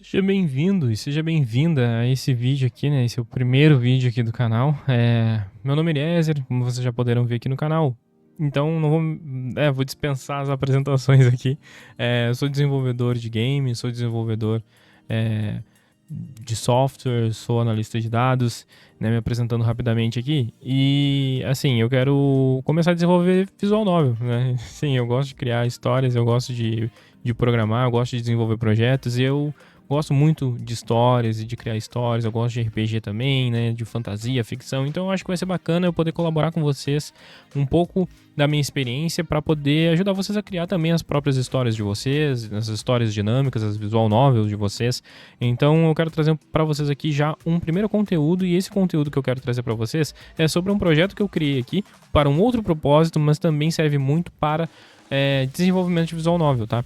Seja bem-vindo e seja bem-vinda a esse vídeo aqui, né? Esse é o primeiro vídeo aqui do canal. Meu nome é Eliezer, como vocês já poderão ver aqui no canal. Então, não vou dispensar as apresentações aqui. Eu sou desenvolvedor de games, sou desenvolvedor é, de software, sou analista de dados, né? Me apresentando rapidamente aqui. E, assim, eu quero começar a desenvolver visual novel, né? Sim, eu gosto de criar histórias, eu gosto de programar, eu gosto de desenvolver projetos e eu gosto muito de histórias e de criar histórias, eu gosto de RPG também, né, de fantasia, ficção, então eu acho que vai ser bacana eu poder colaborar com vocês um pouco da minha experiência para poder ajudar vocês a criar também as próprias histórias de vocês, as histórias dinâmicas, as visual novels de vocês. Então eu quero trazer para vocês aqui já um primeiro conteúdo, e esse conteúdo que eu quero trazer para vocês é sobre um projeto que eu criei aqui para um outro propósito, mas também serve muito para desenvolvimento de visual novel, tá?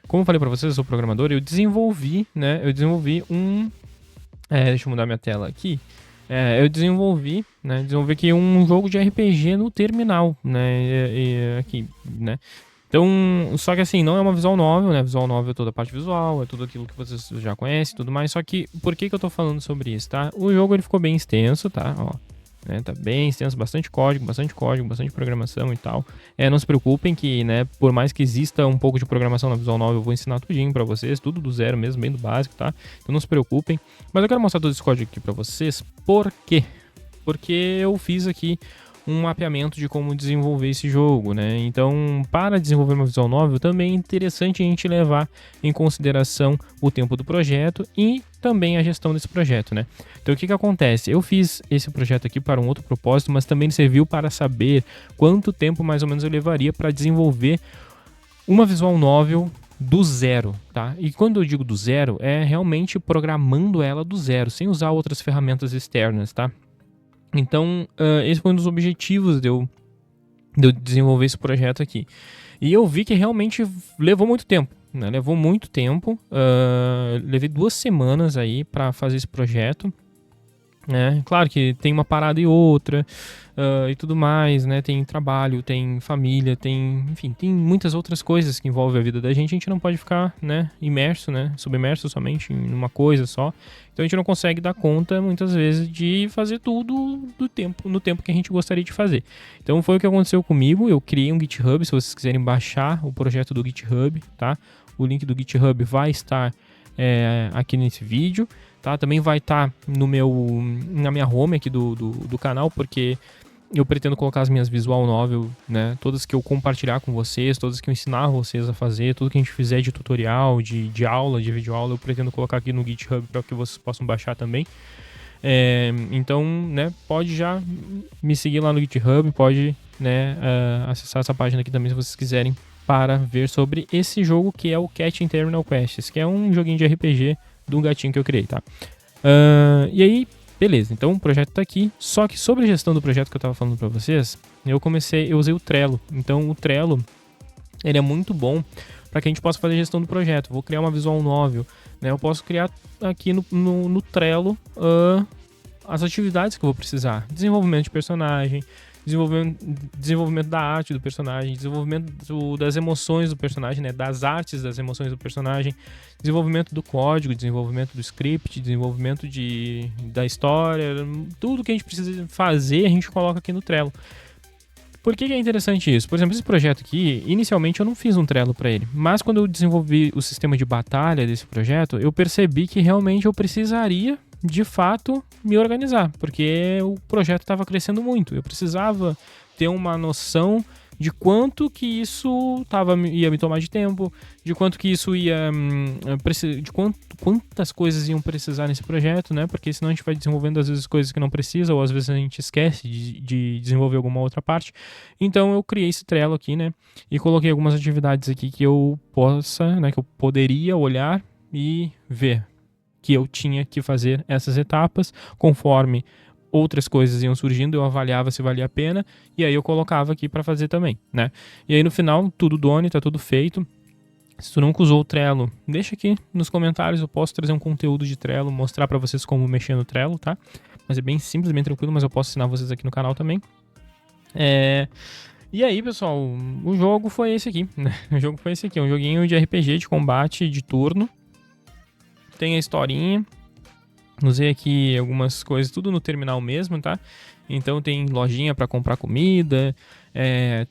Como eu falei para vocês, eu sou programador, eu desenvolvi um... deixa eu mudar minha tela aqui. Eu desenvolvi aqui um jogo de RPG no terminal, né? Aqui, né? Então, só que assim, não é uma visual novel, né? Visual novel é toda a parte visual, é tudo aquilo que vocês já conhecem e tudo mais. Só que, por que eu tô falando sobre isso, tá? O jogo, ele ficou bem extenso, tá? Ó, né, tá bem extenso, bastante código, bastante programação e tal. Não se preocupem que, né, por mais que exista um pouco de programação na Visual Novel, eu vou ensinar tudinho pra vocês, tudo do zero mesmo, bem do básico, tá? Então não se preocupem. Mas eu quero mostrar todo esse código aqui pra vocês, por quê? Porque eu fiz aqui um mapeamento de como desenvolver esse jogo, né? Então, para desenvolver uma visual novel, também é interessante a gente levar em consideração o tempo do projeto e também a gestão desse projeto, né? Então, o que acontece? Eu fiz esse projeto aqui para um outro propósito, mas também serviu para saber quanto tempo mais ou menos eu levaria para desenvolver uma visual novel do zero, tá? E quando eu digo do zero, é realmente programando ela do zero, sem usar outras ferramentas externas, tá? Então, esse foi um dos objetivos de eu desenvolver esse projeto aqui. E eu vi que realmente levou muito tempo, né? Levou muito tempo. Levei 2 semanas aí para fazer esse projeto. Claro que tem uma parada e outra e tudo mais, né? Tem trabalho, tem família, enfim, tem muitas outras coisas que envolvem a vida da gente. A gente não pode ficar, né, imerso, né, submerso somente em uma coisa só. Então a gente não consegue dar conta, muitas vezes, de fazer tudo no tempo que a gente gostaria de fazer. Então foi o que aconteceu comigo. Eu criei um GitHub, se vocês quiserem baixar o projeto do GitHub, tá? O link do GitHub vai estar aqui nesse vídeo. Tá? Também vai estar na minha home aqui do canal, porque eu pretendo colocar as minhas visual novel, né? Todas que eu compartilhar com vocês, todas que eu ensinar vocês a fazer, tudo que a gente fizer de tutorial, de aula, de videoaula, eu pretendo colocar aqui no GitHub para que vocês possam baixar também. Então, né, pode já me seguir lá no GitHub, pode, né, acessar essa página aqui também se vocês quiserem, para ver sobre esse jogo que é o Catching Terminal Quests, que é um joguinho de RPG do gatinho que eu criei, tá? E aí, beleza, então o projeto tá aqui, só que sobre a gestão do projeto que eu tava falando pra vocês, eu usei o Trello. Então o Trello, ele é muito bom para que a gente possa fazer a gestão do projeto. Vou criar uma visual novel, né? Eu posso criar aqui no Trello as atividades que eu vou precisar. Desenvolvimento de personagem, desenvolvimento da arte do personagem, desenvolvimento das emoções do personagem, né, das artes das emoções do personagem, desenvolvimento do código, desenvolvimento do script, desenvolvimento da história, tudo que a gente precisa fazer a gente coloca aqui no Trello. Por que é interessante isso? Por exemplo, esse projeto aqui, inicialmente eu não fiz um Trello para ele, mas quando eu desenvolvi o sistema de batalha desse projeto, eu percebi que realmente eu precisaria de fato me organizar, porque o projeto estava crescendo muito. Eu precisava ter uma noção de quanto que isso ia me tomar de tempo, de quanto que isso quantas coisas iam precisar nesse projeto, né? Porque senão a gente vai desenvolvendo às vezes coisas que não precisa, ou às vezes a gente esquece de desenvolver alguma outra parte. Então eu criei esse Trello aqui, né? E coloquei algumas atividades aqui que eu que eu poderia olhar e ver que eu tinha que fazer essas etapas, conforme outras coisas iam surgindo, eu avaliava se valia a pena, e aí eu colocava aqui para fazer também, né? E aí no final, tudo done, tá tudo feito. Se tu nunca usou o Trello, deixa aqui nos comentários, eu posso trazer um conteúdo de Trello, mostrar para vocês como mexer no Trello, tá? Mas é bem simples, bem tranquilo, mas eu posso ensinar vocês aqui no canal também. E aí, pessoal, o jogo foi esse aqui, né? O jogo foi esse aqui, um joguinho de RPG de combate de turno, tem a historinha. Usei aqui algumas coisas, tudo no terminal mesmo, tá? Então tem lojinha para comprar comida,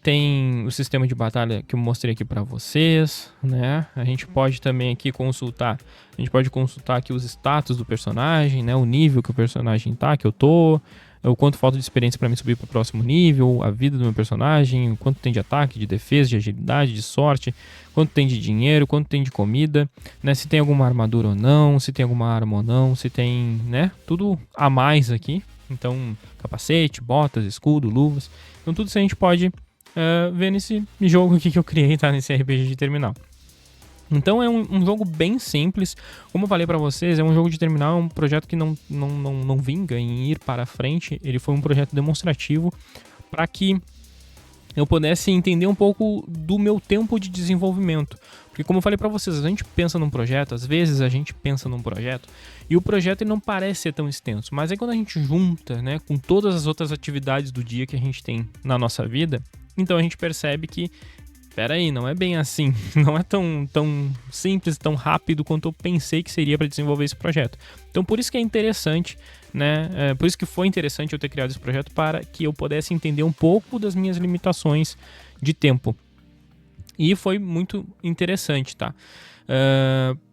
tem o sistema de batalha que eu mostrei aqui para vocês, né? A gente pode também aqui consultar aqui os status do personagem, né? O nível que o personagem tá, que eu tô, o quanto falta de experiência para me subir para o próximo nível, a vida do meu personagem, o quanto tem de ataque, de defesa, de agilidade, de sorte, quanto tem de dinheiro, quanto tem de comida, né? Se tem alguma armadura ou não, se tem alguma arma ou não, se tem, né? Tudo a mais aqui. Então, capacete, botas, escudo, luvas. Então, tudo isso a gente pode ver nesse jogo aqui que eu criei, tá? Nesse RPG de terminal. Então, é um jogo bem simples. Como eu falei pra vocês, é um jogo de terminal, é um projeto que não vinga em ir para frente. Ele foi um projeto demonstrativo para que eu pudesse entender um pouco do meu tempo de desenvolvimento. Porque como eu falei pra vocês, a gente pensa num projeto, às vezes a gente pensa num projeto e o projeto ele não parece ser tão extenso. Mas aí quando a gente junta, né, com todas as outras atividades do dia que a gente tem na nossa vida, então a gente percebe que, peraí, não é bem assim, não é tão simples, tão rápido quanto eu pensei que seria para desenvolver esse projeto. Então por isso que é interessante, né? Por isso que foi interessante eu ter criado esse projeto para que eu pudesse entender um pouco das minhas limitações de tempo. E foi muito interessante, tá?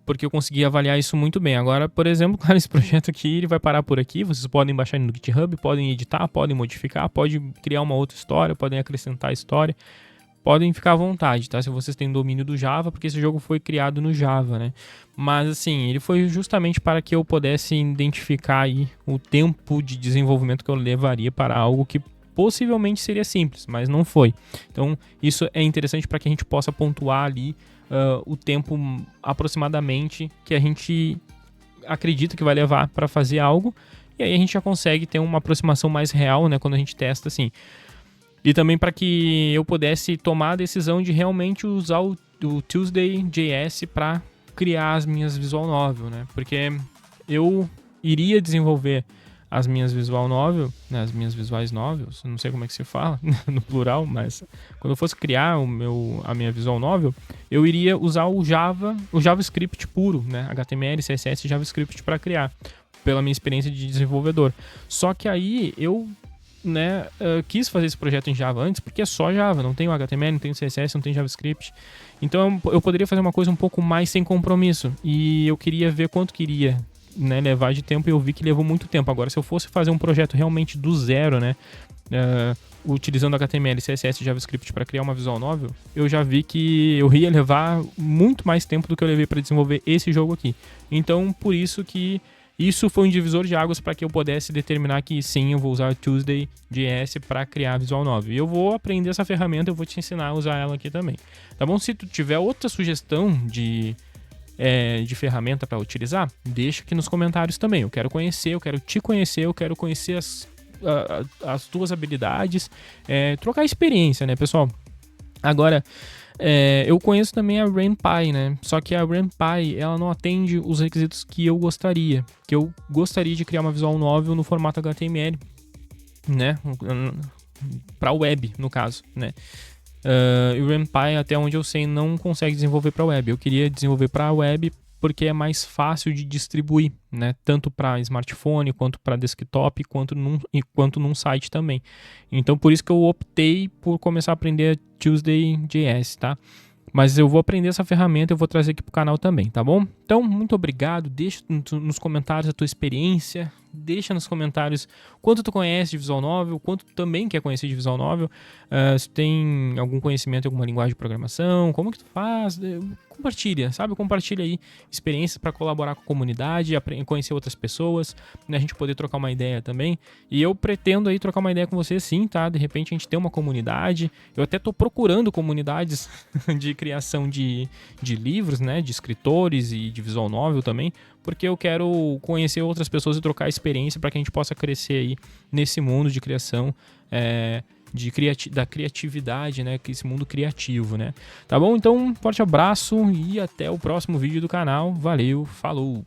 Porque eu consegui avaliar isso muito bem. Agora, por exemplo, cara, esse projeto aqui ele vai parar por aqui. Vocês podem baixar no GitHub, podem editar, podem modificar, podem criar uma outra história, podem acrescentar história. Podem ficar à vontade, tá? Se vocês têm domínio do Java, porque esse jogo foi criado no Java, né? Mas, assim, ele foi justamente para que eu pudesse identificar aí o tempo de desenvolvimento que eu levaria para algo que possivelmente seria simples, mas não foi. Então, isso é interessante para que a gente possa pontuar ali o tempo aproximadamente que a gente acredita que vai levar para fazer algo, e aí a gente já consegue ter uma aproximação mais real, né? Quando a gente testa, assim. E também para que eu pudesse tomar a decisão de realmente usar o Tuesday.js para criar as minhas visual novel, né? Porque eu iria desenvolver as minhas visual novel, né? As minhas visuais novels, não sei como é que se fala no plural, mas quando eu fosse criar a minha visual novel, eu iria usar o JavaScript puro, né? HTML, CSS e JavaScript para criar, pela minha experiência de desenvolvedor. Só que aí eu quis fazer esse projeto em Java antes, porque é só Java, não tem o HTML, não tem o CSS, não tem JavaScript. Então eu poderia fazer uma coisa um pouco mais sem compromisso, e eu queria ver quanto queria, né, levar de tempo, e eu vi que levou muito tempo. Agora, se eu fosse fazer um projeto realmente do zero, né, utilizando HTML, CSS e JavaScript para criar uma visual novel, eu já vi que eu ia levar muito mais tempo do que eu levei para desenvolver esse jogo aqui. Então, por isso que isso foi um divisor de águas para que eu pudesse determinar que sim, eu vou usar o Tuesday.js para criar visual novel. E eu vou aprender essa ferramenta, eu vou te ensinar a usar ela aqui também. Tá bom? Se tu tiver outra sugestão de ferramenta para utilizar, deixa aqui nos comentários também. Eu quero te conhecer, eu quero conhecer as tuas habilidades, trocar experiência, né, pessoal? Agora, eu conheço também a RenPy, né? Só que a RenPy, ela não atende os requisitos que eu gostaria. Que eu gostaria de criar uma visual novel no formato HTML, né? Para web, no caso, né? E o RenPy, até onde eu sei, não consegue desenvolver para web. Eu queria desenvolver para web porque é mais fácil de distribuir, né? Tanto para smartphone, quanto para desktop, quanto num site também. Então, por isso que eu optei por começar a aprender Tuesday.js, tá? Mas eu vou aprender essa ferramenta e eu vou trazer aqui pro canal também, tá bom? Então, muito obrigado. Deixa nos comentários a tua experiência. Deixa nos comentários quanto tu conhece de visual novel, quanto tu também quer conhecer de visual novel. Se tem algum conhecimento em alguma linguagem de programação, como que tu faz? Compartilha, sabe? Compartilha aí experiências para colaborar com a comunidade, conhecer outras pessoas, né? A gente poder trocar uma ideia também. E eu pretendo aí trocar uma ideia com você sim, tá? De repente a gente tem uma comunidade. Eu até tô procurando comunidades de criação de livros, né? De escritores e de visual novel também, porque eu quero conhecer outras pessoas e trocar experiência para que a gente possa crescer aí nesse mundo de criação, da criatividade, né? Esse mundo criativo, né? Tá bom? Então, um forte abraço e até o próximo vídeo do canal. Valeu, falou!